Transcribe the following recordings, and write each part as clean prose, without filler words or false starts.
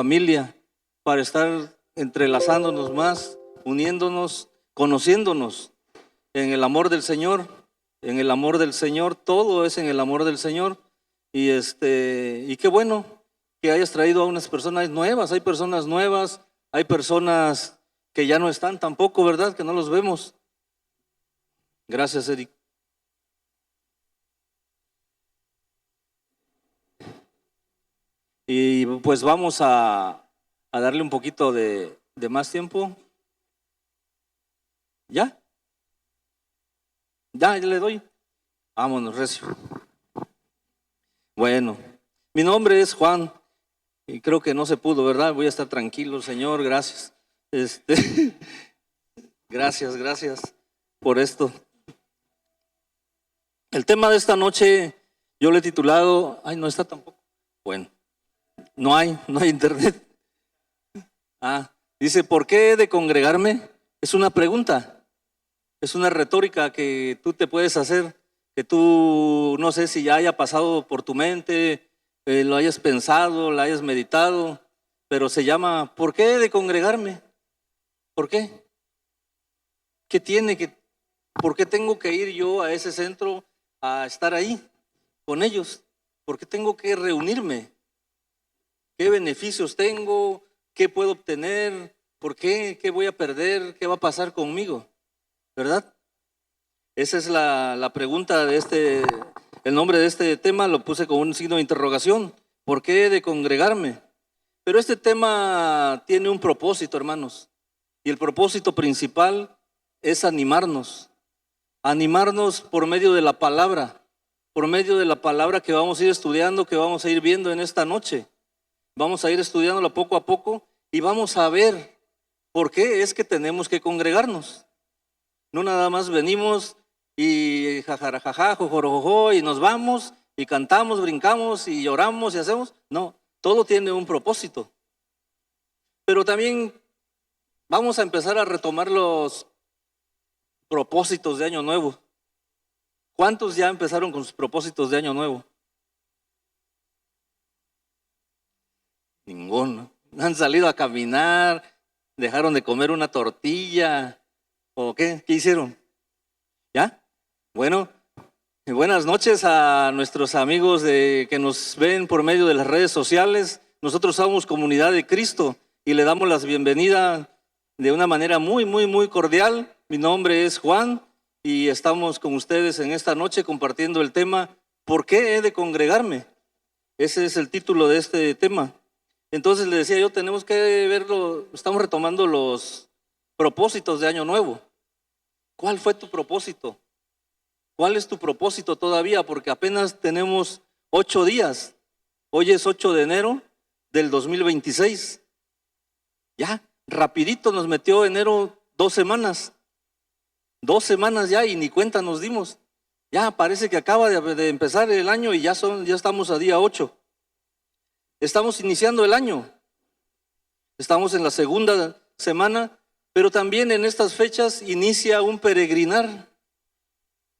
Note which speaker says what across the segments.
Speaker 1: familia, para estar entrelazándonos más, uniéndonos, conociéndonos en el amor del Señor, en el amor del Señor, todo es en el amor del Señor. Y qué bueno que hayas traído a unas personas nuevas, hay personas que ya no están tampoco, ¿verdad? Que no los vemos. Gracias, Eric. Y pues vamos a darle un poquito de más tiempo. ¿Ya? Ya le doy. Vámonos, recio. Bueno, mi nombre es Juan y creo que no se pudo, ¿verdad? Voy a estar tranquilo, Señor, gracias. Gracias por esto. El tema de esta noche yo le he titulado, no está tampoco. Bueno, no hay internet. Dice, ¿por qué he de congregarme? Es una pregunta, es una retórica que tú te puedes hacer, que tú no sé si ya haya pasado por tu mente, lo hayas pensado, lo hayas meditado, pero se llama, ¿por qué he de congregarme? ¿Por qué? ¿Qué tiene que, por qué tengo que ir yo a ese centro a estar ahí con ellos? ¿Por qué tengo que reunirme? ¿Qué beneficios tengo? ¿Qué puedo obtener? ¿Por qué? ¿Qué voy a perder? ¿Qué va a pasar conmigo? ¿Verdad? Esa es la pregunta de el nombre de este tema lo puse con un signo de interrogación. ¿Por qué he de congregarme? Pero este tema tiene un propósito, hermanos. Y el propósito principal es animarnos por medio de la palabra que vamos a ir estudiando, que vamos a ir viendo en esta noche. Vamos a ir estudiándolo poco a poco y vamos a ver por qué es que tenemos que congregarnos. No nada más venimos y jajarajaja, jojorojojo, y nos vamos y cantamos, brincamos y lloramos y hacemos. No, todo tiene un propósito. Pero también vamos a empezar a retomar los propósitos de Año Nuevo. ¿Cuántos ya empezaron con sus propósitos de Año Nuevo? Ninguno. Han salido a caminar, dejaron de comer una tortilla, ¿o qué? ¿Qué hicieron? ¿Ya? Bueno, buenas noches a nuestros amigos que nos ven por medio de las redes sociales. Nosotros somos Comunidad de Cristo y le damos la bienvenida de una manera muy cordial. Mi nombre es Juan y estamos con ustedes en esta noche compartiendo el tema ¿por qué he de congregarme? Ese es el título de este tema. Entonces le decía yo, tenemos que verlo, estamos retomando los propósitos de Año Nuevo. ¿Cuál fue tu propósito? ¿Cuál es tu propósito todavía? Porque apenas tenemos 8 días. Hoy es 8 de enero del 2026. Ya, rapidito nos metió enero 2 semanas. 2 semanas ya y ni cuenta nos dimos. Ya parece que acaba de empezar el año y ya estamos a día 8. Estamos iniciando el año. Estamos en la segunda semana, pero también en estas fechas inicia un peregrinar.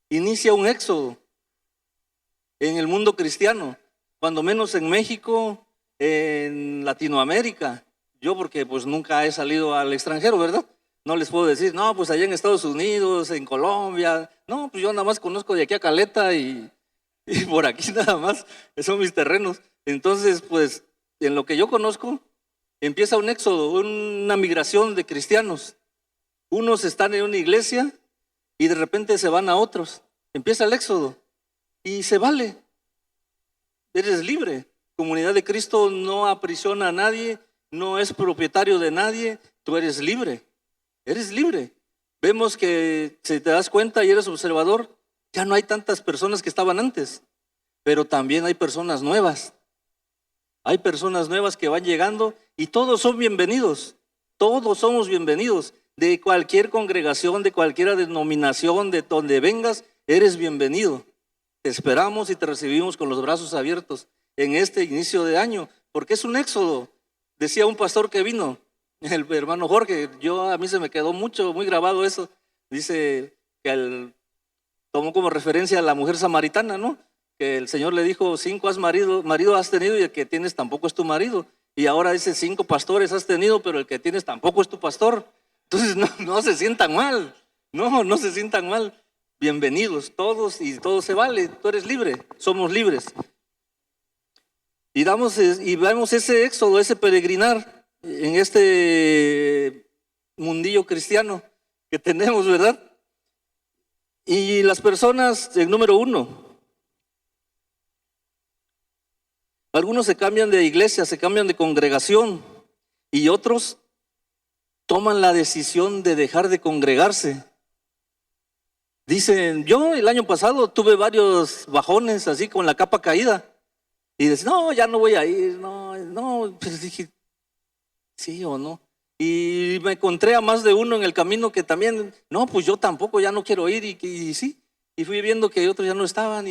Speaker 1: Inicia un éxodo en el mundo cristiano, cuando menos en México, en Latinoamérica. Yo porque pues nunca he salido al extranjero, ¿verdad? No les puedo decir, no, pues allá en Estados Unidos, en Colombia. No, pues yo nada más conozco de aquí a Caleta y por aquí nada más, son mis terrenos. Entonces, pues en lo que yo conozco, empieza un éxodo, una migración de cristianos. Unos están en una iglesia y de repente se van a otros. Empieza el éxodo y se vale. Eres libre. Comunidad de Cristo no aprisiona a nadie, no es propietario de nadie, tú eres libre. Eres libre. Vemos que si te das cuenta y eres observador, ya no hay tantas personas que estaban antes, pero también hay personas nuevas. Hay personas nuevas que van llegando y todos son bienvenidos. Todos somos bienvenidos. De cualquier congregación, de cualquier denominación, de donde vengas, eres bienvenido. Te esperamos y te recibimos con los brazos abiertos en este inicio de año, porque es un éxodo. Decía un pastor que vino, el hermano Jorge, a mí se me quedó muy grabado eso. Dice que tomó como referencia a la mujer samaritana, ¿no? Que el Señor le dijo, 5 marido has tenido y el que tienes tampoco es tu marido. Y ahora dice 5 pastores has tenido, pero el que tienes tampoco es tu pastor. Entonces no se sientan mal, no se sientan mal. Bienvenidos todos y todo se vale, tú eres libre, somos libres. Y vemos ese éxodo, ese peregrinar en este mundillo cristiano que tenemos, ¿verdad? Y las personas, el número 1, algunos se cambian de iglesia, se cambian de congregación y otros toman la decisión de dejar de congregarse. Dicen, yo el año pasado tuve varios bajones así con la capa caída y decía, no, ya no voy a ir, no, pues dije, sí o no. Y me encontré a más de uno en el camino que también, no, pues yo tampoco, ya no quiero ir y sí. Y fui viendo que otros ya no estaban,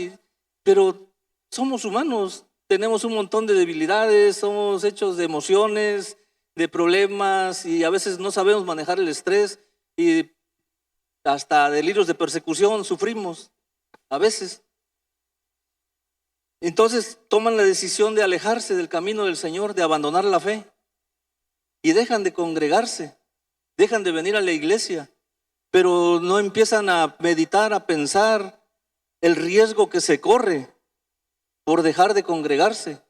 Speaker 1: pero somos humanos, tenemos un montón de debilidades, somos hechos de emociones, de problemas y a veces no sabemos manejar el estrés y hasta delirios de persecución sufrimos a veces. Entonces toman la decisión de alejarse del camino del Señor, de abandonar la fe y dejan de congregarse, dejan de venir a la iglesia, pero no empiezan a meditar, a pensar el riesgo que se corre por dejar de congregarse,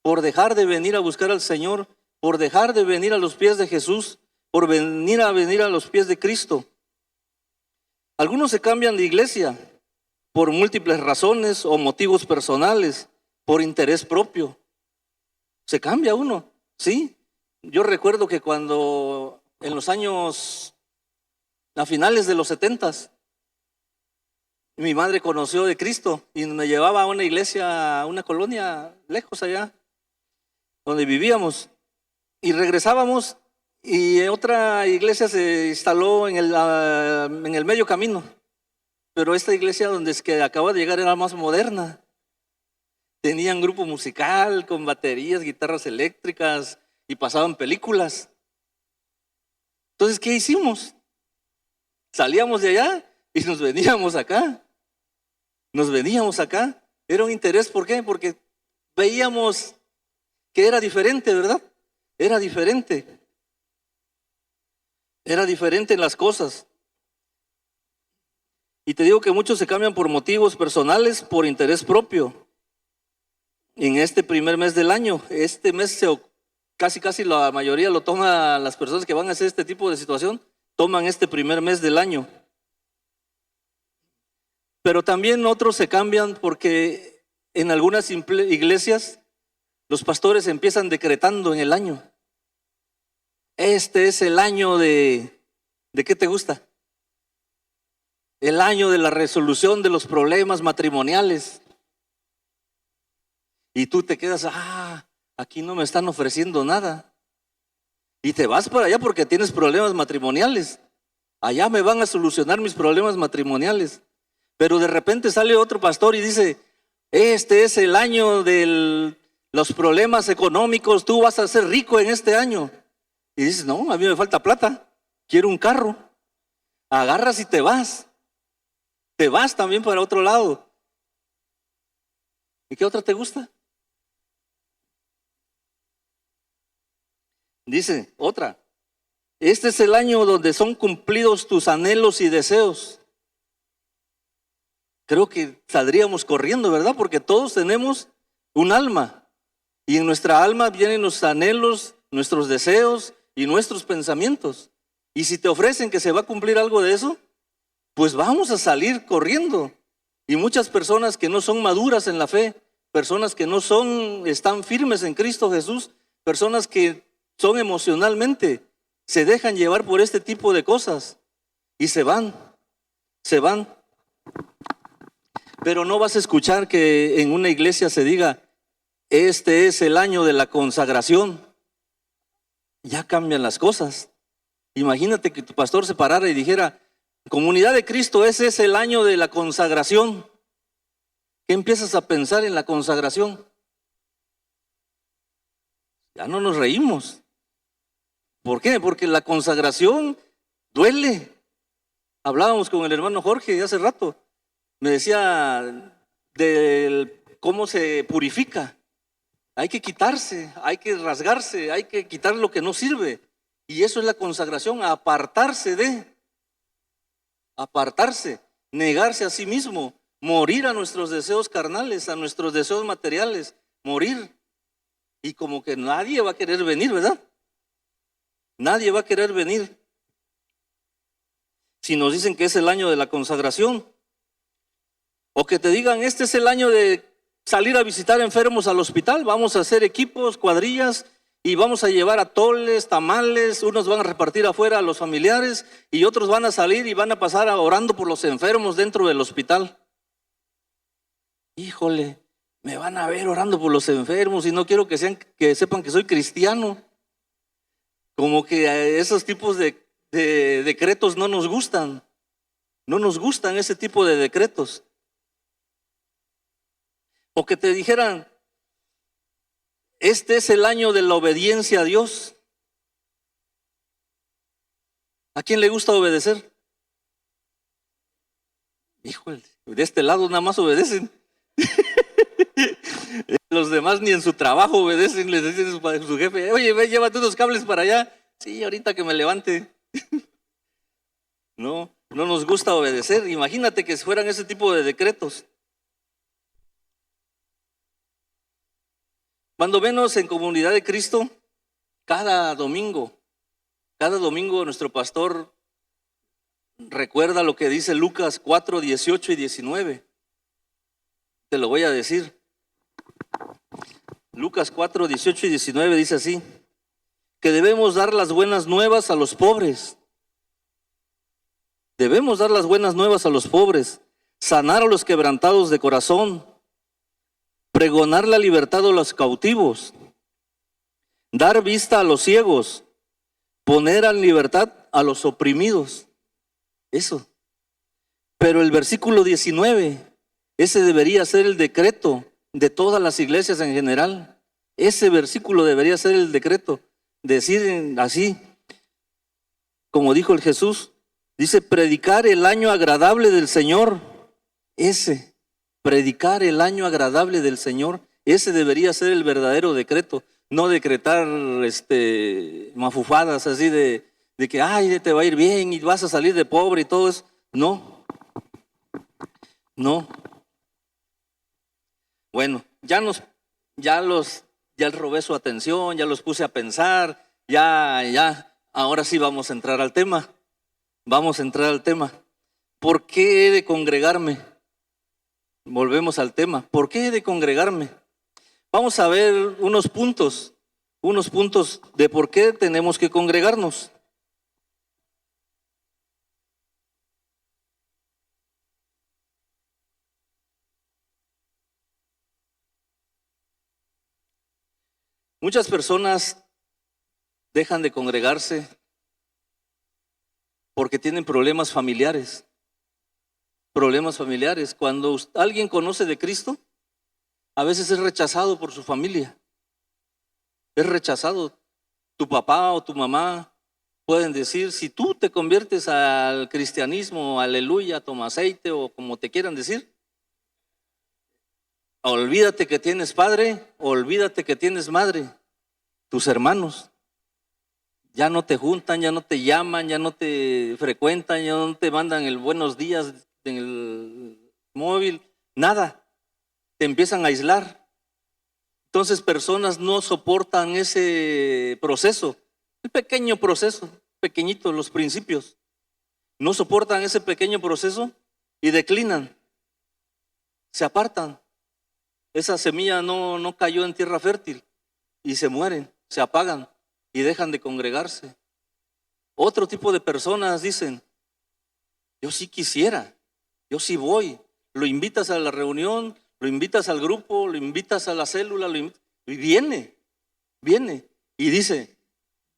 Speaker 1: por dejar de venir a buscar al Señor, por dejar de venir a los pies de Jesús, por venir a los pies de Cristo. Algunos se cambian de iglesia por múltiples razones o motivos personales, por interés propio. Se cambia uno, ¿sí? Yo recuerdo que cuando en los años, a finales de los 70s, mi madre conoció de Cristo y me llevaba a una iglesia, a una colonia lejos allá, donde vivíamos. Y regresábamos y otra iglesia se instaló en el medio camino. Pero esta iglesia donde es que acaba de llegar era más moderna. Tenían grupo musical con baterías, guitarras eléctricas y pasaban películas. Entonces, ¿qué hicimos? Salíamos de allá y nos veníamos acá. Era un interés, ¿por qué? Porque veíamos que era diferente, ¿verdad? Era diferente en las cosas. Y te digo que muchos se cambian por motivos personales, por interés propio. En este primer mes del año, este mes casi la mayoría lo toma, las personas que van a hacer este tipo de situación, toman este primer mes del año. Pero también otros se cambian porque en algunas iglesias los pastores empiezan decretando en el año. Este es el año ¿de qué te gusta? El año de la resolución de los problemas matrimoniales. Y tú te quedas, aquí no me están ofreciendo nada. Y te vas para allá porque tienes problemas matrimoniales. Allá me van a solucionar mis problemas matrimoniales. Pero de repente sale otro pastor y dice, este es el año de los problemas económicos, tú vas a ser rico en este año. Y dices, no, a mí me falta plata, quiero un carro. Agarras y te vas también para otro lado. ¿Y qué otra te gusta? Dice otra, este es el año donde son cumplidos tus anhelos y deseos. Creo que saldríamos corriendo, ¿verdad? Porque todos tenemos un alma y en nuestra alma vienen los anhelos, nuestros deseos y nuestros pensamientos. Y si te ofrecen que se va a cumplir algo de eso, pues vamos a salir corriendo. Y muchas personas que no son maduras en la fe, personas que no están firmes en Cristo Jesús, personas que son emocionalmente, se dejan llevar por este tipo de cosas y se van. Pero no vas a escuchar que en una iglesia se diga, este es el año de la consagración. Ya cambian las cosas. Imagínate que tu pastor se parara y dijera, Comunidad de Cristo, ese es el año de la consagración. ¿Qué empiezas a pensar en la consagración? Ya no nos reímos. ¿Por qué? Porque la consagración duele. Hablábamos con el hermano Jorge hace rato. Me decía de cómo se purifica. Hay que quitarse, hay que rasgarse, hay que quitar lo que no sirve. Y eso es la consagración, apartarse, negarse a sí mismo, morir a nuestros deseos carnales, a nuestros deseos materiales, morir. Y como que nadie va a querer venir, ¿verdad? Nadie va a querer venir. Si nos dicen que es el año de la consagración, o que te digan, este es el año de salir a visitar enfermos al hospital, vamos a hacer equipos, cuadrillas, y vamos a llevar atoles, tamales, unos van a repartir afuera a los familiares, y otros van a salir y van a pasar orando por los enfermos dentro del hospital. Híjole, me van a ver orando por los enfermos y no quiero que sepan que soy cristiano. Como que esos tipos de decretos no nos gustan. No nos gustan ese tipo de decretos. O que te dijeran, este es el año de la obediencia a Dios. ¿A quién le gusta obedecer? Híjole, de este lado nada más obedecen. Los demás ni en su trabajo obedecen, les dicen su jefe, oye, ve, llévate unos cables para allá. Sí, ahorita que me levante. No nos gusta obedecer. Imagínate que fueran ese tipo de decretos. Cuando menos en Comunidad de Cristo, cada domingo nuestro pastor recuerda lo que dice Lucas 4, 18 y 19. Te lo voy a decir. Lucas 4, 18 y 19 dice así, que debemos dar las buenas nuevas a los pobres. Debemos dar las buenas nuevas a los pobres, sanar a los quebrantados de corazón, pregonar la libertad a los cautivos, dar vista a los ciegos, poner en libertad a los oprimidos. Eso. Pero el versículo 19, ese debería ser el decreto de todas las iglesias en general. Ese versículo debería ser el decreto. Decir así, como dijo el Jesús, dice, predicar el año agradable del Señor. Predicar el año agradable del Señor. Ese debería ser el verdadero decreto. No decretar mafufadas así de que, ay, te va a ir bien y vas a salir de pobre y todo eso. No. Bueno, ya robé su atención, ya los puse a pensar, ahora sí vamos a entrar al tema. ¿Por qué he de congregarme? Volvemos al tema. ¿Por qué he de congregarme? Vamos a ver unos puntos de por qué tenemos que congregarnos. Muchas personas dejan de congregarse porque tienen problemas familiares. Cuando alguien conoce de Cristo, a veces es rechazado por su familia. Es rechazado. Tu papá o tu mamá pueden decir, si tú te conviertes al cristianismo, aleluya, toma aceite o como te quieran decir, olvídate que tienes padre, olvídate que tienes madre. Tus hermanos ya no te juntan, ya no te llaman, ya no te frecuentan, ya no te mandan el buenos días en el móvil, nada. Te empiezan a aislar. Entonces personas no soportan ese proceso, el pequeño proceso, pequeñito, los principios. No soportan ese pequeño proceso y declinan, se apartan. Esa semilla no cayó en tierra fértil y se mueren, se apagan y dejan de congregarse. Otro tipo de personas dicen, yo sí quisiera, yo sí voy. Lo invitas a la reunión, lo invitas al grupo, lo invitas a la célula, y viene. Y dice,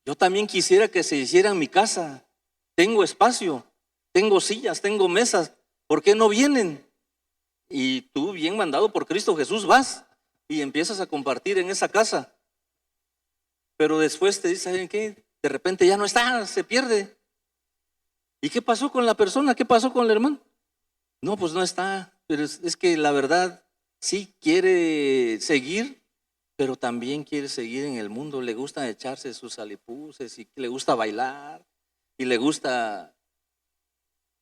Speaker 1: yo también quisiera que se hiciera en mi casa. Tengo espacio, tengo sillas, tengo mesas. ¿Por qué no vienen? Y tú, bien mandado por Cristo Jesús, vas y empiezas a compartir en esa casa. Pero después te dice, ¿saben qué? De repente ya no está, se pierde. ¿Y qué pasó con la persona? ¿Qué pasó con el hermano? No, pues no está. Pero es que la verdad sí quiere seguir, pero también quiere seguir en el mundo, le gusta echarse sus alipuses y le gusta bailar y le gusta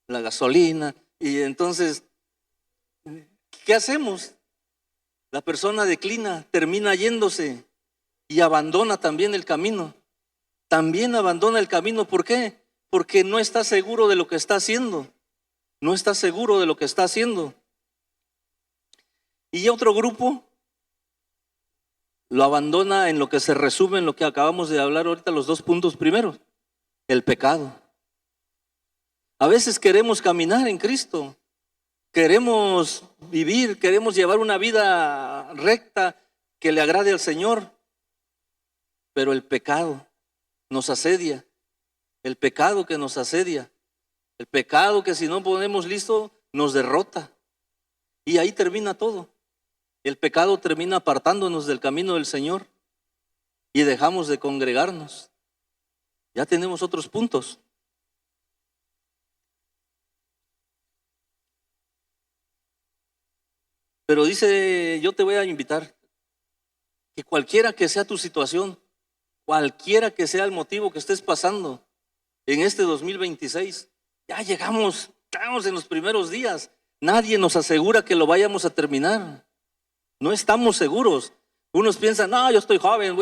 Speaker 1: la gasolina. Y entonces, ¿qué hacemos? La persona declina, termina yéndose y abandona también el camino. También abandona el camino. ¿Por qué? Porque no está seguro de lo que está haciendo. No está seguro de lo que está haciendo. Y otro grupo lo abandona en lo que se resume en lo que acabamos de hablar ahorita, los 2 puntos primeros, el pecado. A veces queremos caminar en Cristo, queremos vivir, queremos llevar una vida recta que le agrade al Señor, pero el pecado nos asedia, el pecado que nos asedia, el pecado que si no ponemos listo nos derrota, y ahí termina todo. El pecado termina apartándonos del camino del Señor y dejamos de congregarnos. Ya tenemos otros puntos. Pero dice, yo te voy a invitar que cualquiera que sea tu situación, cualquiera que sea el motivo que estés pasando en este 2026, ya estamos en los primeros días. Nadie nos asegura que lo vayamos a terminar. No estamos seguros. Unos piensan, no, yo estoy joven,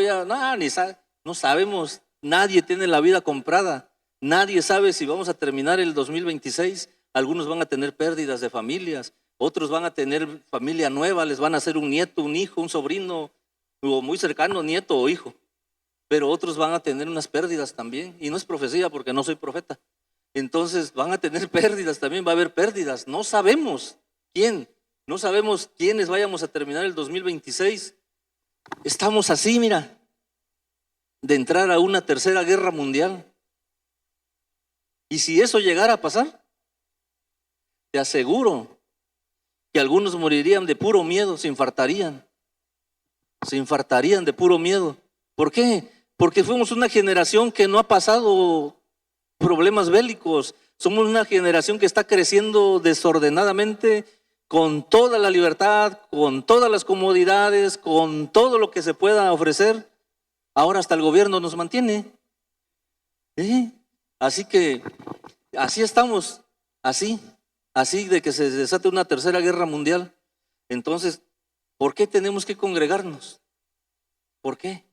Speaker 1: no sabemos. Nadie tiene la vida comprada. Nadie sabe si vamos a terminar el 2026. Algunos van a tener pérdidas de familias, otros van a tener familia nueva, les van a hacer un nieto, un hijo, un sobrino, o muy cercano, nieto o hijo. Pero otros van a tener unas pérdidas también. Y no es profecía porque no soy profeta. Entonces van a tener pérdidas también, va a haber pérdidas. No sabemos quién. No sabemos quiénes vayamos a terminar el 2026. Estamos así, mira, de entrar a una tercera guerra mundial. Y si eso llegara a pasar, te aseguro que algunos morirían de puro miedo, se infartarían de puro miedo. ¿Por qué? Porque fuimos una generación que no ha pasado problemas bélicos. Somos una generación que está creciendo desordenadamente, con toda la libertad, con todas las comodidades, con todo lo que se pueda ofrecer. Ahora hasta el gobierno nos mantiene. Así que así estamos, así de que se desate una tercera guerra mundial. Entonces, ¿por qué tenemos que congregarnos? ¿Por qué?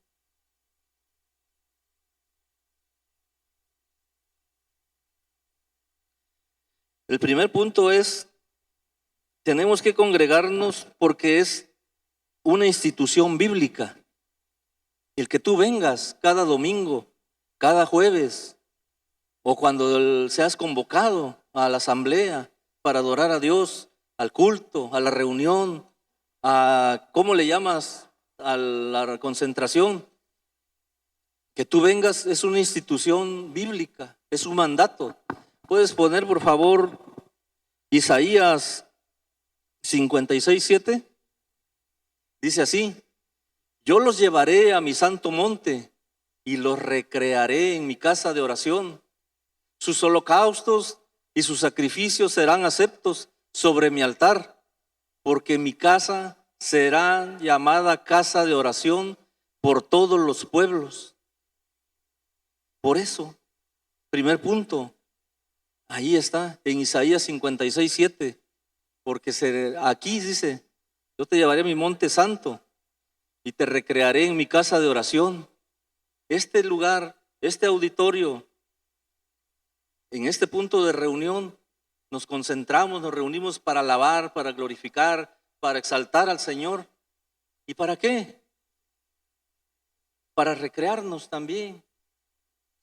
Speaker 1: El primer punto es, tenemos que congregarnos porque es una institución bíblica. El que tú vengas cada domingo, cada jueves, o cuando seas convocado a la asamblea para adorar a Dios, al culto, a la reunión, a, ¿cómo le llamas? A la concentración. Que tú vengas es una institución bíblica, es un mandato. ¿Puedes poner, por favor, Isaías 56:7? Dice así: yo los llevaré a mi santo monte y los recrearé en mi casa de oración. Sus holocaustos y sus sacrificios serán aceptos sobre mi altar, porque mi casa será llamada casa de oración por todos los pueblos. Por eso, primer punto, ahí está, en Isaías 56:7, porque aquí dice, yo te llevaré a mi monte santo y te recrearé en mi casa de oración. Este lugar, este auditorio, en este punto de reunión, nos concentramos, nos reunimos para alabar, para glorificar, para exaltar al Señor. ¿Y para qué? Para recrearnos también.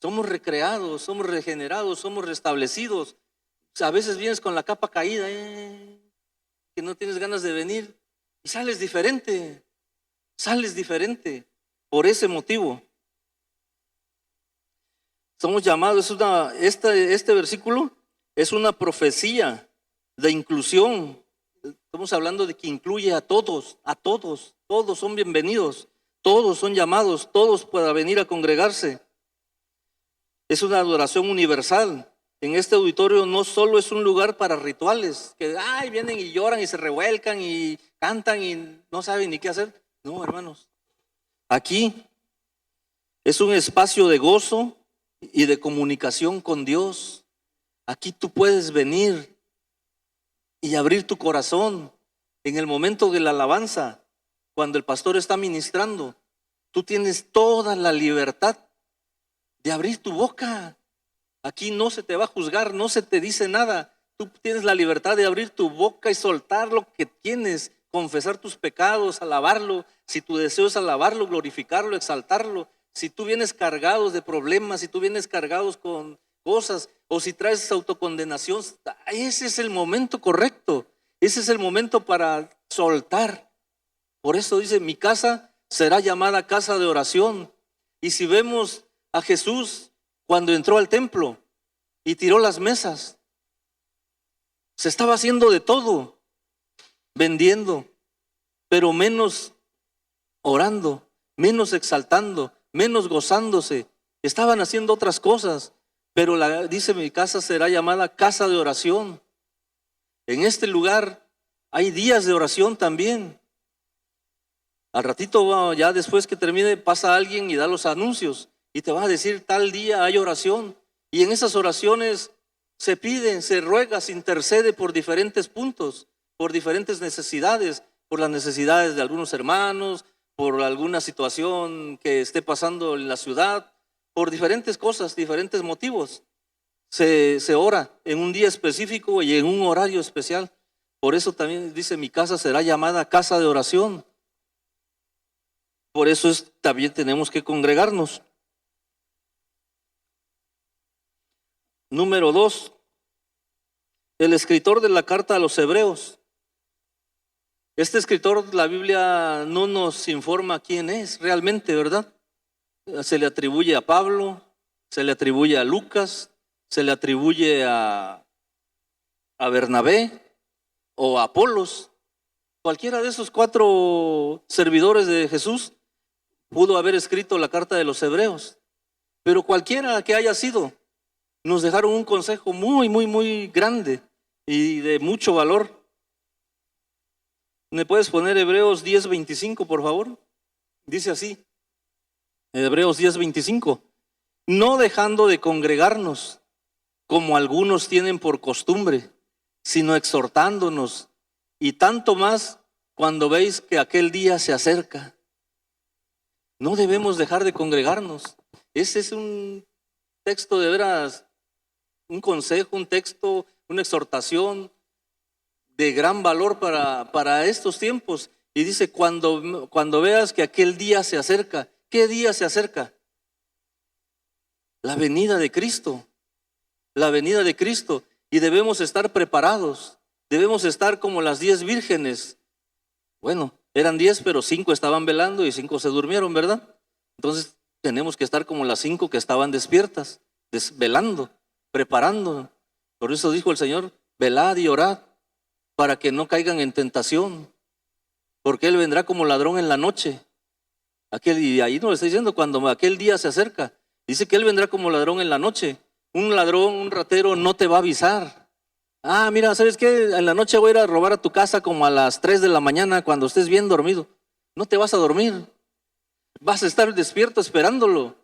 Speaker 1: Somos recreados, somos regenerados, somos restablecidos. A veces vienes con la capa caída, que no tienes ganas de venir, y sales diferente por ese motivo. Somos llamados, este versículo es una profecía de inclusión. Estamos hablando de que incluye a todos, todos son bienvenidos, todos son llamados, todos puedan venir a congregarse. Es una adoración universal. En este auditorio no solo es un lugar para rituales, que vienen y lloran y se revuelcan y cantan y no saben ni qué hacer. No, hermanos, Aquí es un espacio de gozo y de comunicación con Dios. Aquí tú puedes venir y abrir tu corazón en el momento de la alabanza, cuando el pastor está ministrando. Tú tienes toda la libertad de abrir tu boca. Aquí no se te va a juzgar, no se te dice nada. Tú tienes la libertad de abrir tu boca y soltar lo que tienes, confesar tus pecados, alabarlo. Si tu deseo es alabarlo, glorificarlo, exaltarlo. Si tú vienes cargados de problemas, si tú vienes cargados con cosas, o si traes autocondenación, ese es el momento correcto. Ese es el momento para soltar. Por eso dice, mi casa será llamada casa de oración. Y si vemos a Jesús cuando entró al templo y tiró las mesas, se estaba haciendo de todo, vendiendo, pero menos orando, menos exaltando, menos gozándose. Estaban haciendo otras cosas, pero dice, mi casa será llamada casa de oración. En este lugar hay días de oración también. Al ratito, ya después que termine, pasa alguien y da los anuncios y te va a decir, tal día hay oración. Y en esas oraciones se pide, se ruega, se intercede por diferentes puntos, por diferentes necesidades, por las necesidades de algunos hermanos, por alguna situación que esté pasando en la ciudad, por diferentes cosas, diferentes motivos. Se ora en un día específico y en un horario especial. Por eso también dice, mi casa será llamada casa de oración. Por eso también tenemos que congregarnos. Número 2, el escritor de la carta a los Hebreos. Este escritor, la Biblia no nos informa quién es realmente, ¿verdad? Se le atribuye a Pablo, se le atribuye a Lucas, se le atribuye a Bernabé o a Apolos. Cualquiera de esos 4 servidores de Jesús pudo haber escrito la carta de los Hebreos. Pero cualquiera que haya sido, nos dejaron un consejo muy, muy, muy grande y de mucho valor. ¿Me puedes poner Hebreos 10:25, por favor? Dice así, Hebreos 10:25. No dejando de congregarnos, como algunos tienen por costumbre, sino exhortándonos, y tanto más cuando veis que aquel día se acerca. No debemos dejar de congregarnos. Ese es un texto de veras, un consejo, un texto, una exhortación de gran valor para estos tiempos. Y dice, cuando veas que aquel día se acerca. ¿Qué día se acerca? La venida de Cristo. La venida de Cristo. Y debemos estar preparados. Debemos estar como las 10 vírgenes. Bueno, eran 10, pero 5 estaban velando y 5 se durmieron, ¿verdad? Entonces tenemos que estar como las 5 que estaban despiertas, velando, preparando. Por eso dijo el Señor, velad y orad, para que no caigan en tentación, porque Él vendrá como ladrón en la noche. Y ahí nos está diciendo, cuando aquel día se acerca, dice que Él vendrá como ladrón en la noche. Un ladrón, un ratero no te va a avisar. Mira, ¿sabes qué? En la noche voy a ir a robar a tu casa como a las 3 de la mañana cuando estés bien dormido. No te vas a dormir. Vas a estar despierto esperándolo.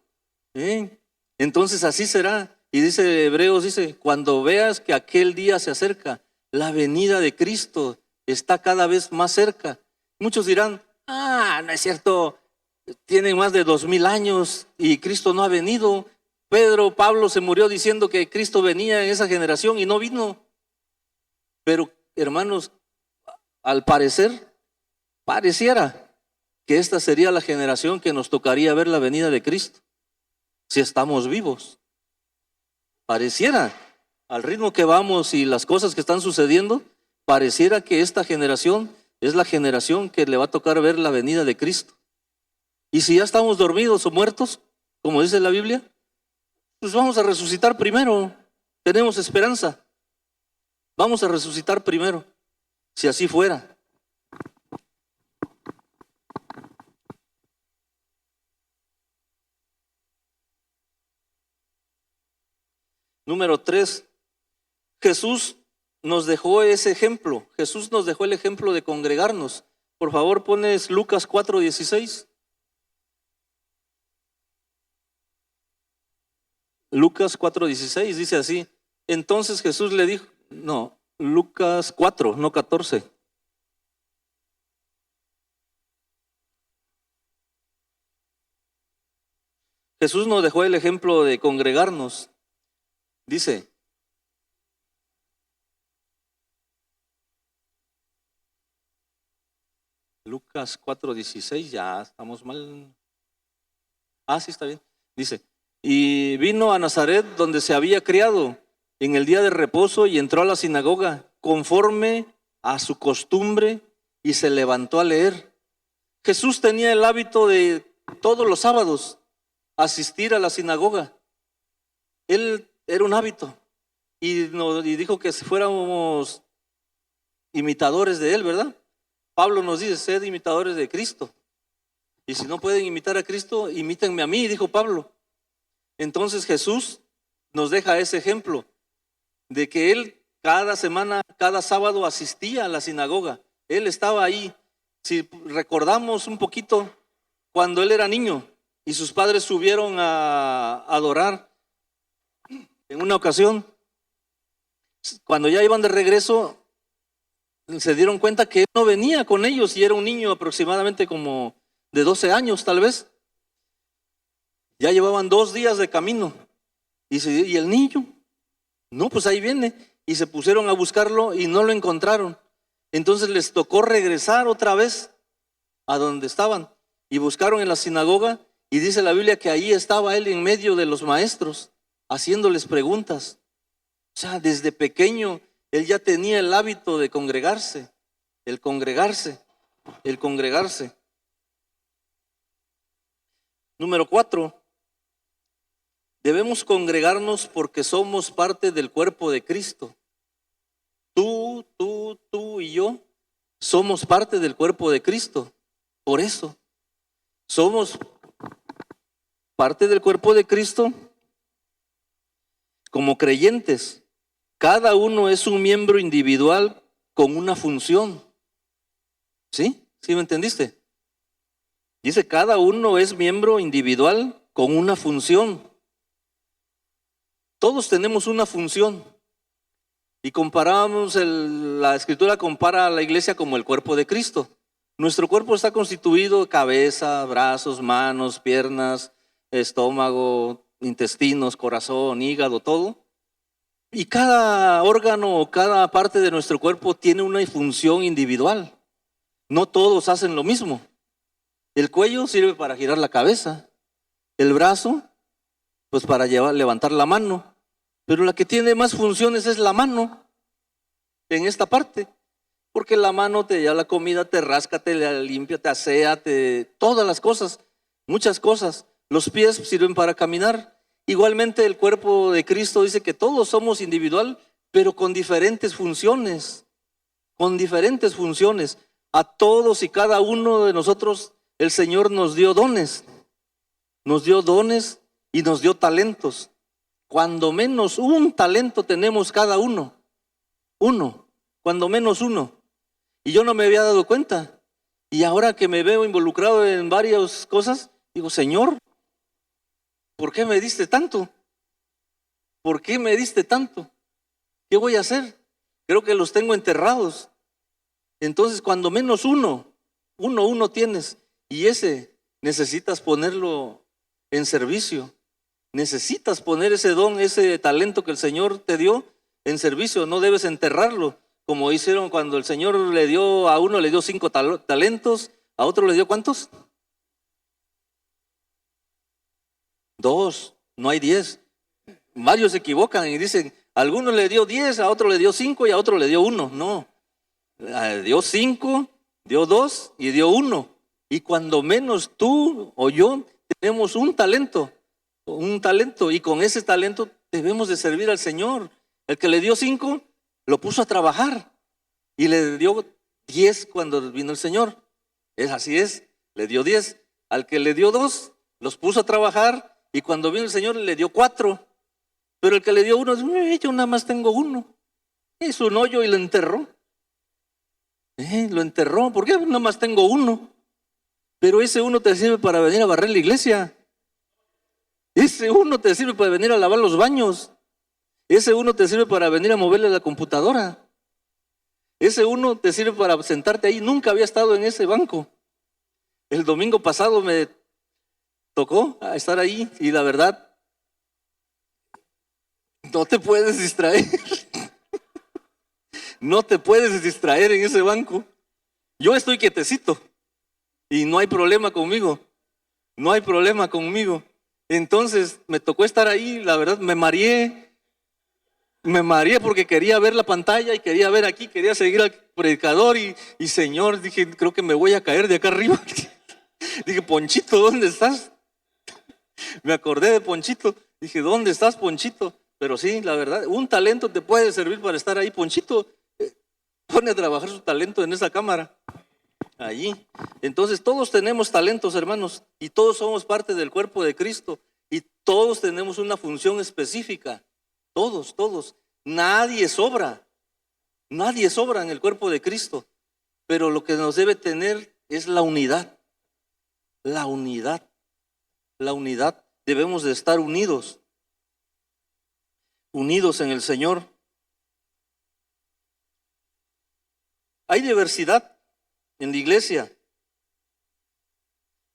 Speaker 1: Entonces así será. Y dice Hebreos, dice, cuando veas que aquel día se acerca, la venida de Cristo está cada vez más cerca. Muchos dirán, no es cierto, tienen más de 2000 años y Cristo no ha venido. Pablo se murió diciendo que Cristo venía en esa generación y no vino. Pero hermanos, al parecer, pareciera que esta sería la generación que nos tocaría ver la venida de Cristo, si estamos vivos. Pareciera, al ritmo que vamos y las cosas que están sucediendo, pareciera que esta generación es la generación que le va a tocar ver la venida de Cristo. Y si ya estamos dormidos o muertos, como dice la Biblia, pues vamos a resucitar primero. Tenemos esperanza. Vamos a resucitar primero, si así fuera. Número 3, Jesús nos dejó ese ejemplo. Jesús nos dejó el ejemplo de congregarnos. Por favor, pones Lucas 4:16. Lucas 4:16 dice así. Entonces Jesús le dijo, no, Lucas 4, no 14. Jesús nos dejó el ejemplo de congregarnos. Dice, Lucas 4:16, ya estamos mal. Ah, sí, está bien. Dice, y vino a Nazaret donde se había criado en el día de reposo y entró a la sinagoga conforme a su costumbre y se levantó a leer. Jesús tenía el hábito de todos los sábados asistir a la sinagoga. Él era un hábito y dijo que fuéramos imitadores de él, ¿verdad? Pablo nos dice, sed imitadores de Cristo. Y si no pueden imitar a Cristo, imítenme a mí, dijo Pablo. Entonces Jesús nos deja ese ejemplo de que él cada semana, cada sábado asistía a la sinagoga. Él estaba ahí. Si recordamos un poquito, cuando él era niño y sus padres subieron a adorar en una ocasión, cuando ya iban de regreso, se dieron cuenta que él no venía con ellos y era un niño aproximadamente como de 12 años tal vez. Ya llevaban 2 días de camino y el niño, no, pues ahí viene. Y se pusieron a buscarlo y no lo encontraron. Entonces les tocó regresar otra vez a donde estaban y buscaron en la sinagoga y dice la Biblia que ahí estaba él en medio de los maestros haciéndoles preguntas. O sea, desde pequeño él ya tenía el hábito de congregarse, el congregarse. Número 4, debemos congregarnos porque somos parte del cuerpo de Cristo. Tú y yo somos parte del cuerpo de Cristo. Por eso, somos parte del cuerpo de Cristo como creyentes. Cada uno es un miembro individual con una función. ¿Sí? ¿Sí me entendiste? Dice, cada uno es miembro individual con una función. Todos tenemos una función. Y comparamos, la Escritura compara a la iglesia como el cuerpo de Cristo. Nuestro cuerpo está constituido de cabeza, brazos, manos, piernas, estómago, intestinos, corazón, hígado, todo. Y cada órgano o cada parte de nuestro cuerpo tiene una función individual. No todos hacen lo mismo. El cuello sirve para girar la cabeza. El brazo, pues para levantar la mano. Pero la que tiene más funciones es la mano en esta parte. Porque la mano te lleva la comida, te rasca, te la limpia, te asea, todas las cosas, muchas cosas. Los pies sirven para caminar. Igualmente el cuerpo de Cristo dice que todos somos individual, pero con diferentes funciones. Con diferentes funciones. A todos y cada uno de nosotros el Señor nos dio dones. Nos dio dones y nos dio talentos. Cuando menos un talento tenemos cada uno. Uno, cuando menos uno. Y yo no me había dado cuenta. Y ahora que me veo involucrado en varias cosas, digo, Señor, ¿por qué me diste tanto? ¿Por qué me diste tanto? ¿Qué voy a hacer? Creo que los tengo enterrados. Entonces, cuando menos uno tienes. Y ese necesitas ponerlo en servicio. Necesitas poner ese don, ese talento que el Señor te dio en servicio. No debes enterrarlo, como hicieron cuando el Señor a uno le dio 5 talentos, a otro le dio ¿cuántos? 2, no hay 10. Varios se equivocan y dicen, a alguno le dio 10, a otro le dio 5 y a otro le dio 1. No, dio 5, dio 2 y dio 1. Y cuando menos tú o yo tenemos un talento, y con ese talento debemos de servir al Señor. El que le dio 5 lo puso a trabajar y le dio 10 cuando vino el Señor. Así es, le dio 10. Al que le dio 2 los puso a trabajar y cuando vino el Señor le dio 4. Pero el que le dio 1 dice, yo nada más tengo 1. Hizo un hoyo y lo enterró. Lo enterró, ¿por qué? Nada más tengo 1. Pero ese 1 te sirve para venir a barrer la iglesia. Ese uno te sirve para venir a lavar los baños. Ese uno te sirve para venir a moverle la computadora. Ese uno te sirve para sentarte ahí. Nunca había estado en ese banco. El domingo pasado me tocó estar ahí y la verdad, no te puedes distraer. No te puedes distraer en ese banco. Yo estoy quietecito y no hay problema conmigo. No hay problema conmigo. Entonces me tocó estar ahí, la verdad me mareé porque quería ver la pantalla y quería ver aquí, quería seguir al predicador y Señor, dije, creo que me voy a caer de acá arriba. Dije, Ponchito, ¿dónde estás? Me acordé de Ponchito, dije, ¿dónde estás, Ponchito? Pero sí, la verdad, un talento te puede servir para estar ahí. Ponchito pone a trabajar su talento en esa cámara, allí. Entonces todos tenemos talentos, hermanos, y todos somos parte del cuerpo de Cristo y todos tenemos una función específica. Todos. Nadie sobra en el cuerpo de Cristo, pero lo que nos debe tener es la unidad. La unidad. Debemos de estar unidos en el Señor. Hay diversidad en la iglesia,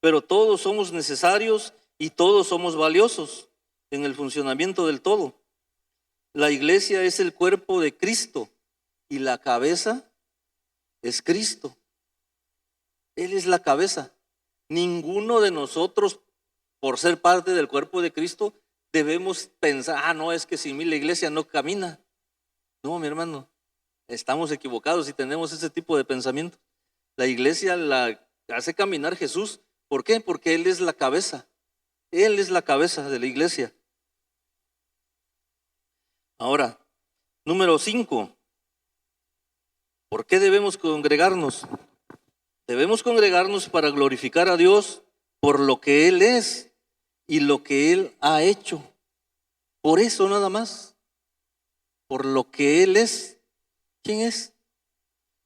Speaker 1: pero todos somos necesarios y todos somos valiosos en el funcionamiento del todo. La iglesia es el cuerpo de Cristo y la cabeza es Cristo. Él es la cabeza. Ninguno de nosotros, por ser parte del cuerpo de Cristo, debemos pensar, no, es que sin mí la iglesia no camina. No, mi hermano, estamos equivocados si tenemos ese tipo de pensamiento. La iglesia la hace caminar Jesús. ¿Por qué? Porque Él es la cabeza. Él es la cabeza de la iglesia. Ahora, número 5. ¿Por qué debemos congregarnos? Debemos congregarnos para glorificar a Dios por lo que Él es y lo que Él ha hecho. Por eso nada más. Por lo que Él es. ¿Quién es?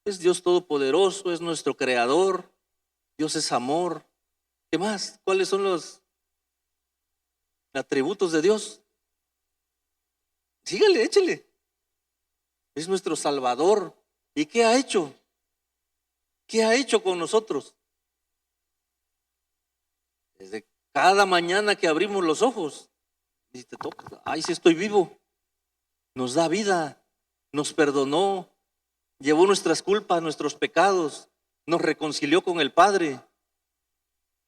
Speaker 1: Es Dios Todopoderoso, es nuestro Creador. Dios es amor. ¿Qué más? ¿Cuáles son los atributos de Dios? Sígale, échele. Es nuestro Salvador. ¿Y qué ha hecho? ¿Qué ha hecho con nosotros? Desde cada mañana que abrimos los ojos, y te toca, ay, sí estoy vivo. Nos da vida, nos perdonó, llevó nuestras culpas, nuestros pecados, nos reconcilió con el Padre.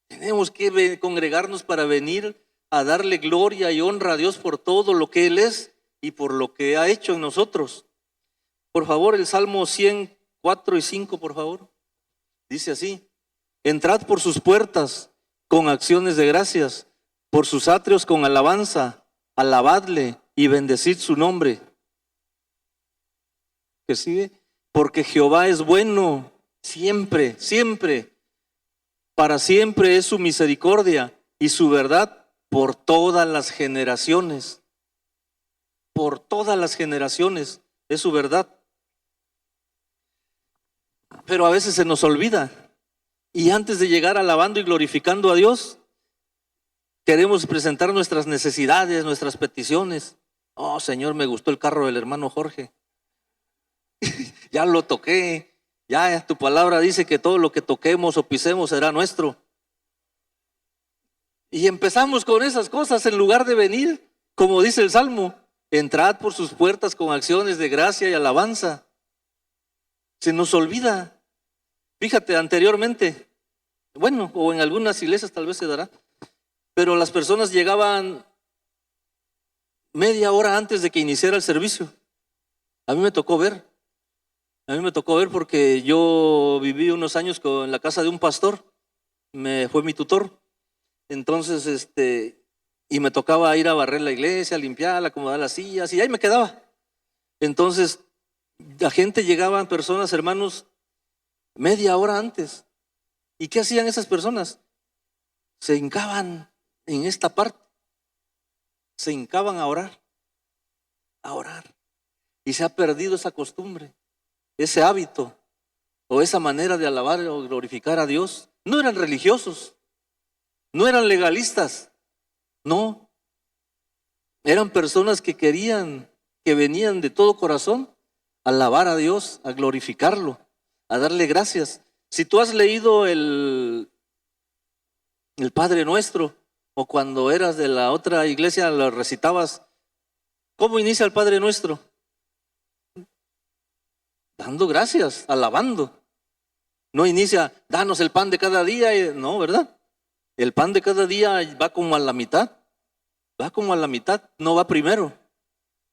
Speaker 1: Tenemos que congregarnos para venir a darle gloria y honra a Dios por todo lo que Él es y por lo que ha hecho en nosotros. Por favor, el Salmo 104 y 5, por favor. Dice así: entrad por sus puertas con acciones de gracias, por sus atrios con alabanza, alabadle y bendecid su nombre. ¿Qué sigue? Porque Jehová es bueno, siempre, para siempre es su misericordia y su verdad por todas las generaciones. Por todas las generaciones es su verdad. Pero a veces se nos olvida. Y antes de llegar alabando y glorificando a Dios, queremos presentar nuestras necesidades, nuestras peticiones. Oh, Señor, me gustó el carro del hermano Jorge. Ya lo toqué. Ya tu palabra dice que todo lo que toquemos o pisemos será nuestro. Y empezamos con esas cosas en lugar de venir, como dice el Salmo, entrad por sus puertas con acciones de gracia y alabanza. Se nos olvida. Fíjate, anteriormente, bueno, o en algunas iglesias tal vez se dará, pero las personas llegaban media hora antes de que iniciara el servicio. A mí me tocó ver porque yo viví unos años en la casa de un pastor, fue mi tutor. Entonces, y me tocaba ir a barrer la iglesia, limpiarla, acomodar las sillas, y ahí me quedaba. Entonces, la gente llegaban, personas, hermanos, media hora antes. ¿Y qué hacían esas personas? Se hincaban en esta parte. Se hincaban a orar. Y se ha perdido esa costumbre, ese hábito, o esa manera de alabar o glorificar a Dios. No eran religiosos, no eran legalistas, no, Eran personas que querían, que venían de todo corazón a alabar a Dios, a glorificarlo, a darle gracias. Si tú has leído el Padre Nuestro, o cuando eras de la otra iglesia lo recitabas, ¿cómo inicia el Padre Nuestro? Dando gracias, alabando. No inicia, danos el pan de cada día, no, ¿verdad? El pan de cada día va como a la mitad, no va primero.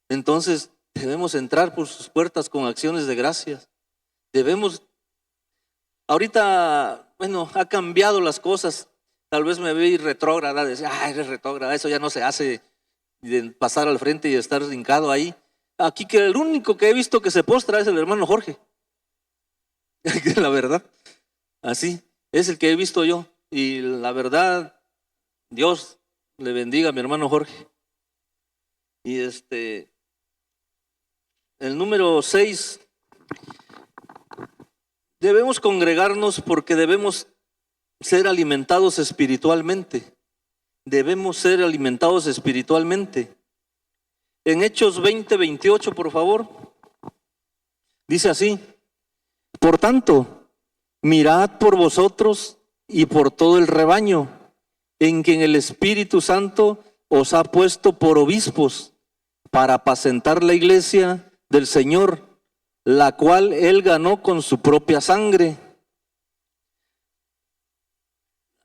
Speaker 1: Entonces debemos entrar por sus puertas con acciones de gracias. Ahorita, bueno, ha cambiado las cosas. Tal vez me vi retrógrada, decía, eres retrógrada, eso ya no se hace, de pasar al frente y estar hincado ahí. Aquí que el único que he visto que se postra es el hermano Jorge. La verdad, así, es el que he visto yo. Y la verdad, Dios le bendiga a mi hermano Jorge. Y el número 6, debemos congregarnos porque debemos ser alimentados espiritualmente. Debemos ser alimentados espiritualmente. En Hechos 20:28, por favor, dice así: por tanto, mirad por vosotros y por todo el rebaño, en quien el Espíritu Santo os ha puesto por obispos, para apacentar la iglesia del Señor, la cual Él ganó con su propia sangre.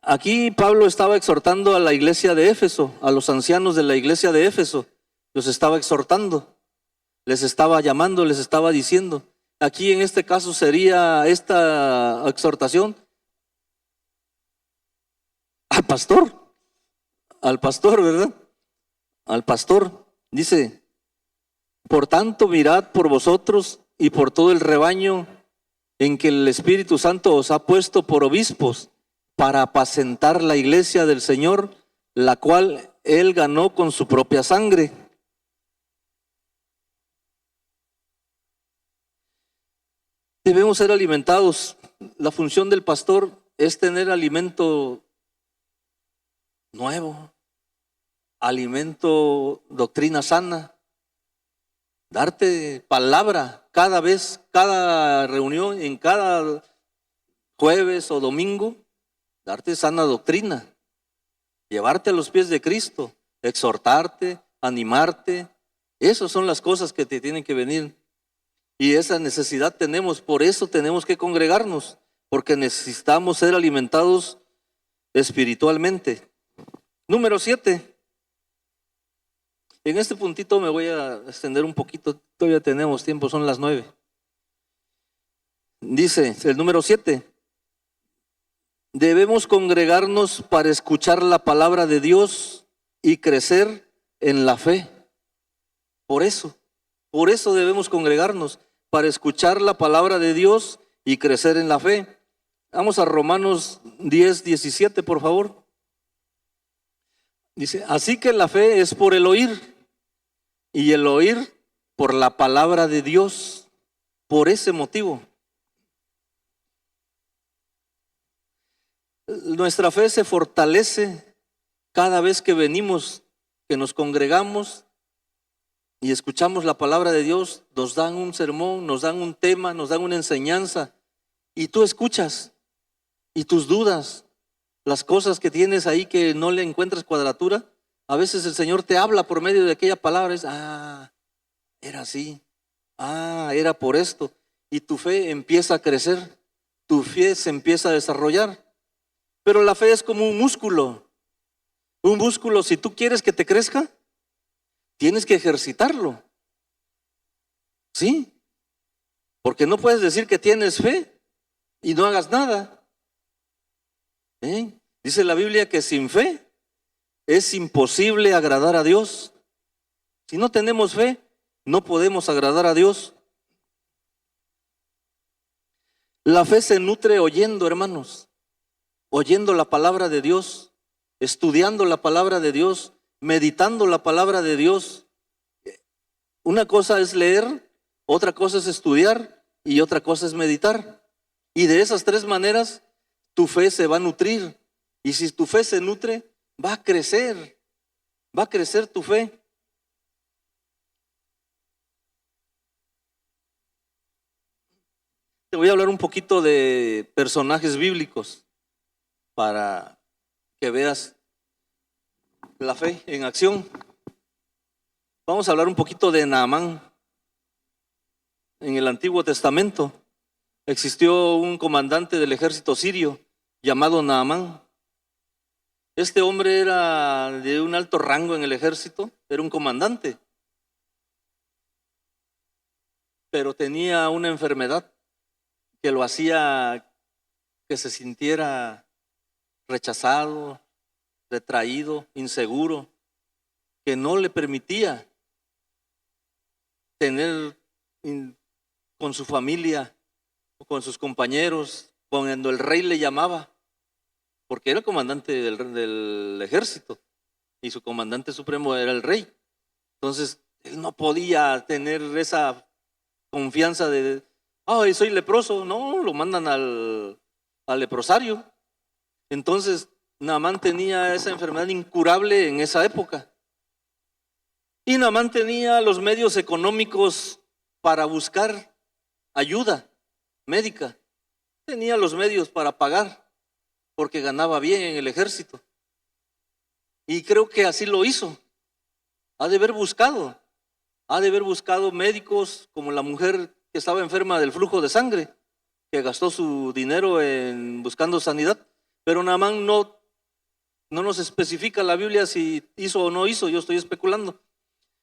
Speaker 1: Aquí Pablo estaba exhortando a la iglesia de Éfeso, a los ancianos de la iglesia de Éfeso. Los estaba exhortando, les estaba llamando, les estaba diciendo. Aquí en este caso sería esta exhortación al pastor, ¿verdad? Al pastor. Dice, por tanto mirad por vosotros y por todo el rebaño en que el Espíritu Santo os ha puesto por obispos, para apacentar la iglesia del Señor, la cual Él ganó con su propia sangre. Debemos ser alimentados. La función del pastor es tener alimento nuevo, alimento, doctrina sana, darte palabra cada vez, cada reunión, en cada jueves o domingo, darte sana doctrina, llevarte a los pies de Cristo, exhortarte, animarte. Esas son las cosas que te tienen que venir. Y esa necesidad tenemos, por eso tenemos que congregarnos, porque necesitamos ser alimentados espiritualmente. Número 7. En este puntito me voy a extender un poquito, todavía tenemos tiempo, son las 9. Dice el número 7. Debemos congregarnos para escuchar la palabra de Dios y crecer en la fe. Por eso debemos congregarnos, para escuchar la palabra de Dios y crecer en la fe. Vamos a Romanos 10:17, por favor. Dice, así que la fe es por el oír, y el oír por la palabra de Dios. Por ese motivo, nuestra fe se fortalece cada vez que venimos, que nos congregamos y escuchamos la palabra de Dios. Nos dan un sermón, nos dan un tema, nos dan una enseñanza, y tú escuchas, y tus dudas, las cosas que tienes ahí que no le encuentras cuadratura, a veces el Señor te habla por medio de aquella palabra. Es, era así, era por esto, y tu fe empieza a crecer, tu fe se empieza a desarrollar. Pero la fe es como un músculo. Un músculo, si tú quieres que te crezca, tienes que ejercitarlo. ¿Sí? Porque no puedes decir que tienes fe y no hagas nada. Dice la Biblia que sin fe es imposible agradar a Dios. Si no tenemos fe, no podemos agradar a Dios. La fe se nutre oyendo, hermanos, oyendo la palabra de Dios, estudiando la palabra de Dios, meditando la palabra de Dios. Una cosa es leer, otra cosa es estudiar y otra cosa es meditar. Y de esas tres maneras tu fe se va a nutrir. Y si tu fe se nutre, va a crecer tu fe. voy a hablar un poquito de personajes bíblicos para que veas la fe en acción. Vamos a hablar un poquito de Naamán. En el Antiguo Testamento existió un comandante del ejército sirio llamado Naamán. Este hombre era de un alto rango en el ejército, era un comandante, pero tenía una enfermedad que lo hacía que se sintiera rechazado, retraído, inseguro, que no le permitía tener con su familia o con sus compañeros cuando el rey le llamaba, porque era el comandante del ejército y su comandante supremo era el rey. Entonces él no podía tener esa confianza de, ay, soy leproso. No, lo mandan al leprosario. Entonces Naamán tenía esa enfermedad incurable en esa época. Y Naamán tenía los medios económicos para buscar ayuda médica. Tenía los medios para pagar porque ganaba bien en el ejército. Y creo que así lo hizo. Ha de haber buscado médicos como la mujer que estaba enferma del flujo de sangre, que gastó su dinero en buscando sanidad. Pero Naamán no nos especifica la Biblia si hizo o no hizo, yo estoy especulando.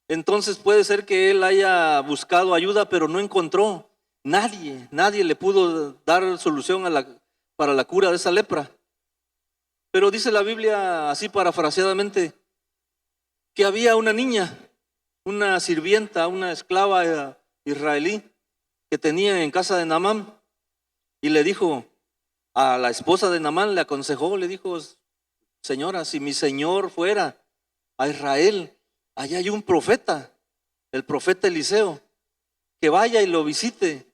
Speaker 1: Entonces puede ser que él haya buscado ayuda, pero no encontró. Nadie le pudo dar solución para la cura de esa lepra. Pero dice la Biblia así parafraseadamente, que había una niña, una sirvienta, una esclava israelí que tenía en casa de Naamán, y le dijo a la esposa de Naamán, le aconsejó, le dijo, señora, si mi señor fuera a Israel, allá hay un profeta, el profeta Eliseo, que vaya y lo visite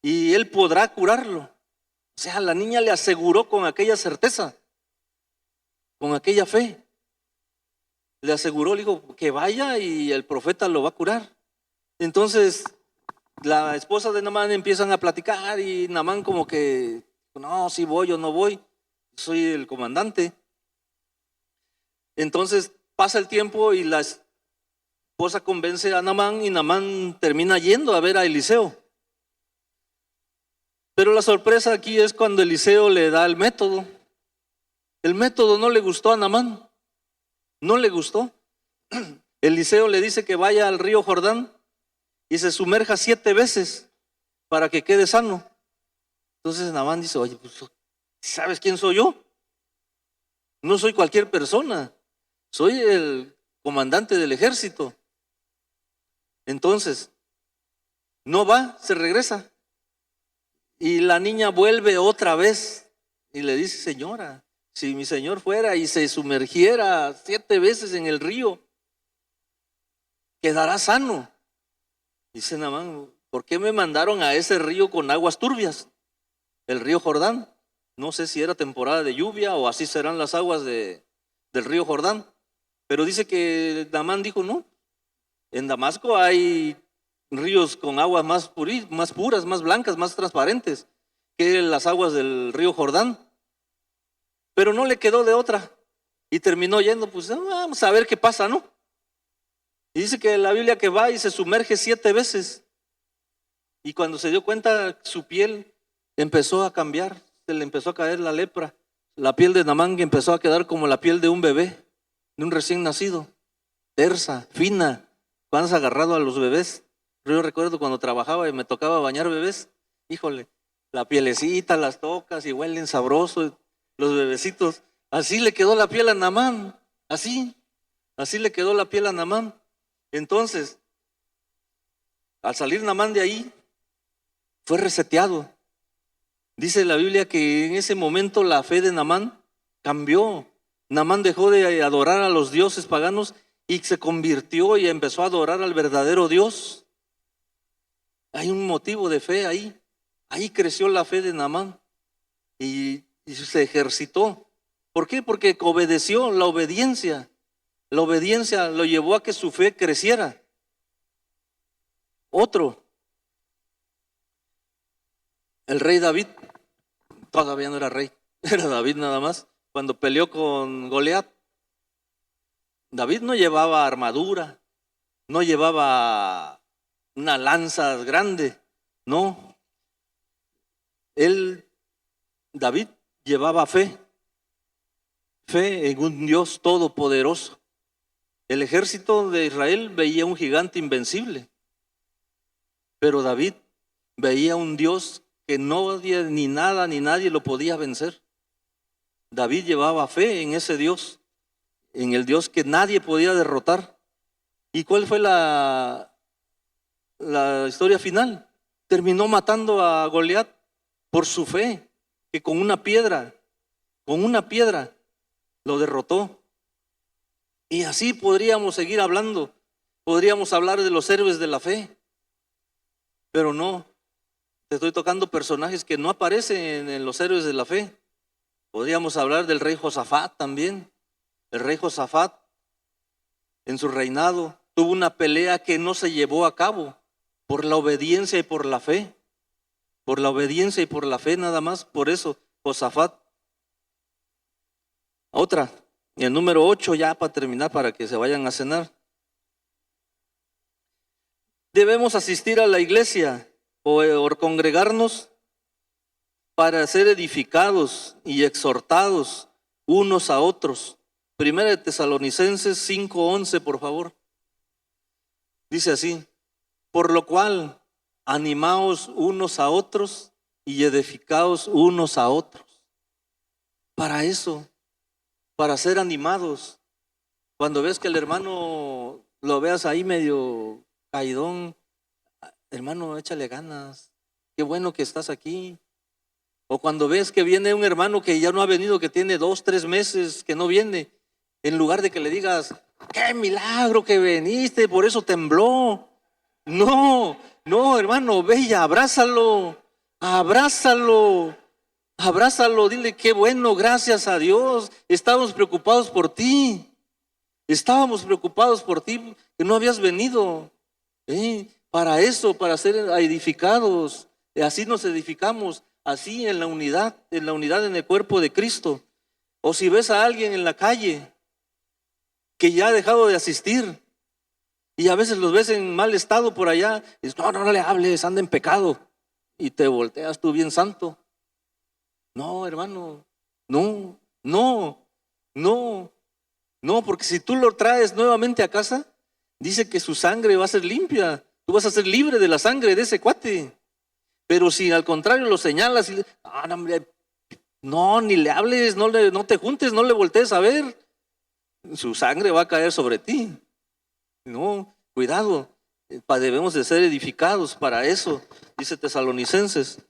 Speaker 1: y él podrá curarlo. O sea, la niña le aseguró con aquella certeza, con aquella fe. Le aseguró, le dijo, que vaya y el profeta lo va a curar. Entonces, la esposa de Naamán empiezan a platicar y Naamán como que, no, si voy o no voy, soy el comandante. Entonces pasa el tiempo y la esposa convence a Naamán y Naamán termina yendo a ver a Eliseo. Pero la sorpresa aquí es cuando Eliseo le da el método. El método no le gustó a Naamán, no le gustó. Eliseo le dice que vaya al río Jordán y se sumerja 7 veces para que quede sano. Entonces Naamán dice, oye, pues, ¿sabes quién soy yo? No soy cualquier persona, soy el comandante del ejército. Entonces, no va, se regresa. Y la niña vuelve otra vez y le dice, señora, si mi señor fuera y se sumergiera 7 veces en el río, quedará sano. Dice Naamán, ¿por qué me mandaron a ese río con aguas turbias? El río Jordán. No sé si era temporada de lluvia o así serán las aguas del río Jordán. Pero dice que Naamán dijo, no, en Damasco hay ríos con aguas más puras, más blancas, más transparentes que las aguas del río Jordán. Pero no le quedó de otra y terminó yendo, pues vamos a ver qué pasa, ¿no? Y dice que la Biblia que va y se sumerge 7 veces. Y cuando se dio cuenta, su piel empezó a cambiar, se le empezó a caer la lepra. La piel de Naamán empezó a quedar como la piel de un bebé, de un recién nacido, tersa, fina. Cuando has agarrado a los bebés, yo recuerdo cuando trabajaba y me tocaba bañar bebés, híjole, la pielecita, las tocas y huelen sabroso, los bebecitos. Así le quedó la piel a Naamán, así le quedó la piel a Naamán. Entonces, al salir Naamán de ahí, fue reseteado. Dice la Biblia que en ese momento la fe de Naamán cambió. Naamán dejó de adorar a los dioses paganos y se convirtió y empezó a adorar al verdadero Dios. Hay un motivo de fe ahí. Ahí creció la fe de Naamán y se ejercitó. ¿Por qué? Porque obedeció. La obediencia lo llevó a que su fe creciera. Otro El rey David todavía no era rey, era David nada más. Cuando peleó con Goliat, David no llevaba armadura, no llevaba una lanza grande, no. David llevaba fe en un Dios todopoderoso. El ejército de Israel veía un gigante invencible, pero David veía un Dios que nadie, ni nada, ni nadie lo podía vencer. David llevaba fe en ese Dios, en el Dios que nadie podía derrotar. ¿Y cuál fue la historia final? Terminó matando a Goliat por su fe, que con una piedra lo derrotó. Y así podríamos seguir hablando, podríamos hablar de los héroes de la fe, pero no, te estoy tocando personajes que no aparecen en los héroes de la fe. Podríamos hablar del rey Josafat también. El rey Josafat, en su reinado, tuvo una pelea que no se llevó a cabo por la obediencia y por la fe. Por la obediencia y por la fe nada más, por eso Josafat. Otra, el número 8 ya para terminar, para que se vayan a cenar. Debemos asistir a la iglesia o congregarnos para ser edificados y exhortados unos a otros. Primera de Tesalonicenses 5:11, por favor. Dice así: por lo cual, animaos unos a otros y edificaos unos a otros. Para eso, para ser animados. Cuando ves que el hermano lo veas ahí medio caidón, hermano, échale ganas. Qué bueno que estás aquí. O cuando ves que viene un hermano que ya no ha venido, que tiene 2, 3 meses que no viene, en lugar de que le digas, qué milagro que viniste, por eso tembló. No, hermano, ve y abrázalo, dile qué bueno, gracias a Dios, estábamos preocupados por ti, que no habías venido. Para eso, para ser edificados, así nos edificamos, así en la unidad en el cuerpo de Cristo. O si ves a alguien en la calle que ya ha dejado de asistir, y a veces los ves en mal estado por allá, y dices, no le hables, anda en pecado, y te volteas tú bien santo. No, hermano, no, porque si tú lo traes nuevamente a casa, dice que su sangre va a ser limpia, tú vas a ser libre de la sangre de ese cuate. Pero si al contrario lo señalas y ni le hables, no te juntes, no le voltees a ver, su sangre va a caer sobre ti. No, cuidado, debemos de ser edificados para eso, dice Tesalonicenses.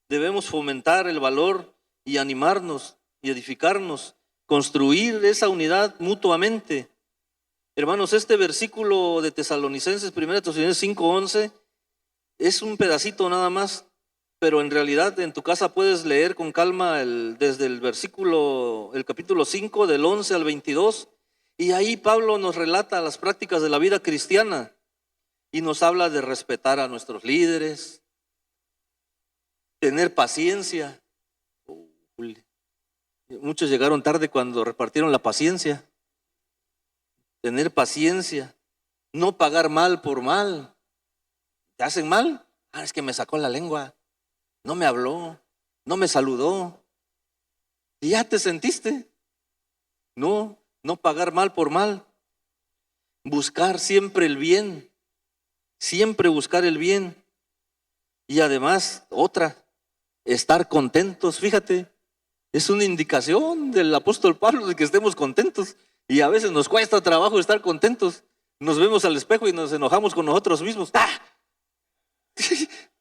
Speaker 1: Debemos fomentar el valor y animarnos y edificarnos, construir esa unidad mutuamente. Hermanos, este versículo de Tesalonicenses, 1 Tesalonicenses 5:11, es un pedacito nada más, pero en realidad en tu casa puedes leer con calma desde el capítulo 5, del 11 al 22, y ahí Pablo nos relata las prácticas de la vida cristiana y nos habla de respetar a nuestros líderes, tener paciencia. Muchos llegaron tarde cuando repartieron la paciencia. Tener paciencia, no pagar mal por mal. ¿Te hacen mal? Es que me sacó la lengua, no me habló, no me saludó. ¿Y ya te sentiste? No pagar mal por mal. Buscar siempre el bien, siempre buscar el bien. Y además, estar contentos. Fíjate, es una indicación del apóstol Pablo de que estemos contentos. Y a veces nos cuesta trabajo estar contentos. Nos vemos al espejo y nos enojamos con nosotros mismos.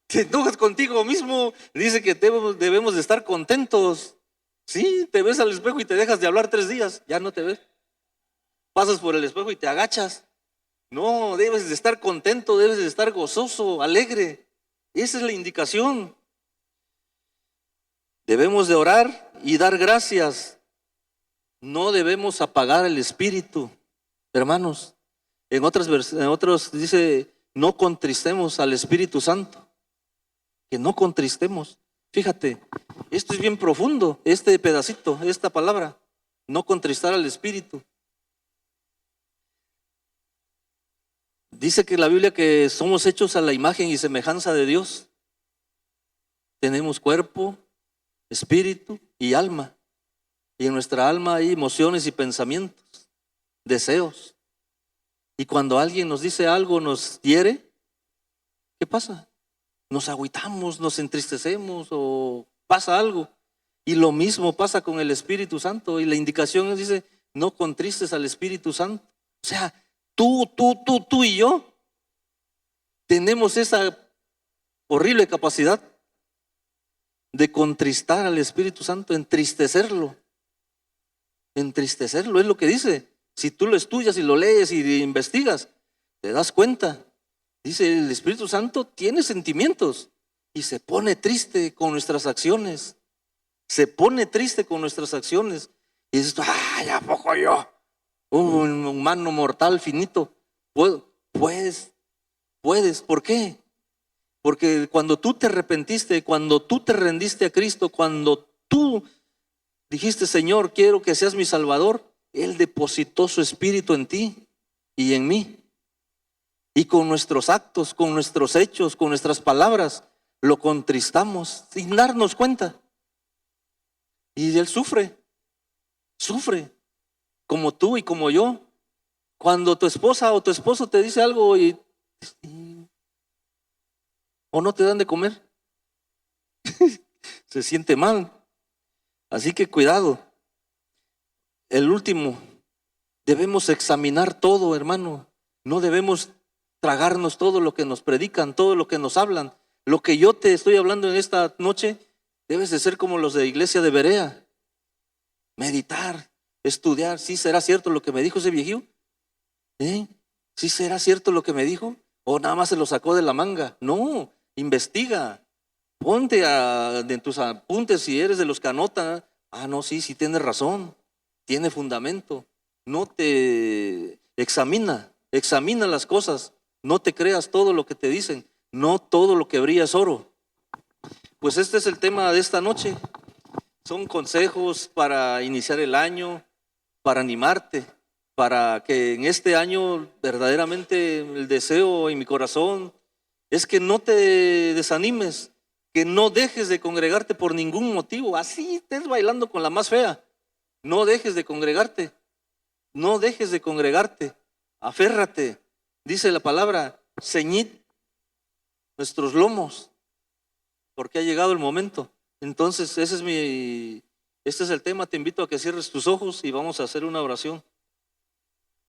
Speaker 1: Te enojas contigo mismo. Dice que debemos de estar contentos. Sí, te ves al espejo y te dejas de hablar 3 días. Ya no te ves. Pasas por el espejo y te agachas. No, debes de estar contento, debes de estar gozoso, alegre. Esa es la indicación. Debemos de orar y dar gracias. No debemos apagar el espíritu, hermanos. En otros dice, no contristemos al Espíritu Santo. Que no contristemos. Fíjate, esto es bien profundo, este pedacito, esta palabra. No contristar al Espíritu. Dice que la Biblia que somos hechos a la imagen y semejanza de Dios. Tenemos cuerpo, espíritu y alma. Y en nuestra alma hay emociones y pensamientos, deseos. Y cuando alguien nos dice algo, nos hiere, ¿qué pasa? Nos agüitamos, nos entristecemos o pasa algo. Y lo mismo pasa con el Espíritu Santo. Y la indicación dice, no contristes al Espíritu Santo. O sea, tú y yo tenemos esa horrible capacidad de contristar al Espíritu Santo, entristecerlo. Entristecerlo es lo que dice. Si tú lo estudias y lo lees y investigas, te das cuenta. Dice, el Espíritu Santo tiene sentimientos y se pone triste con nuestras acciones. Se pone triste con nuestras acciones. Y dices, ¡ay, a poco yo! Un humano mortal finito. Puedes. ¿Por qué? Porque cuando tú te arrepentiste, cuando tú te rendiste a Cristo, cuando tú dijiste, Señor, quiero que seas mi Salvador, Él depositó su Espíritu en ti y en mí. Y con nuestros actos, con nuestros hechos, con nuestras palabras, lo contristamos sin darnos cuenta. Y Él sufre, como tú y como yo. Cuando tu esposa o tu esposo te dice algo o no te dan de comer, se siente mal. Así que cuidado. El último, debemos examinar todo, hermano. No debemos tragarnos todo lo que nos predican, todo lo que nos hablan. Lo que yo te estoy hablando en esta noche, debes de ser como los de Iglesia de Berea. Meditar, estudiar. ¿Sí será cierto lo que me dijo ese viejillo? ¿Sí será cierto lo que me dijo? ¿O nada más se lo sacó de la manga? No, investiga. Ponte en tus apuntes si eres de los que anotan. No, sí tienes razón. Tiene fundamento. No te examina las cosas. No te creas todo lo que te dicen. No todo lo que brilla es oro. Pues este es el tema de esta noche. Son consejos para iniciar el año, para animarte, para que en este año verdaderamente el deseo en mi corazón es que no te desanimes, que no dejes de congregarte por ningún motivo. Así estés bailando con la más fea. No dejes de congregarte. No dejes de congregarte. Aférrate. Dice la palabra, ceñid nuestros lomos, porque ha llegado el momento. Entonces, este es el tema. Te invito a que cierres tus ojos y vamos a hacer una oración.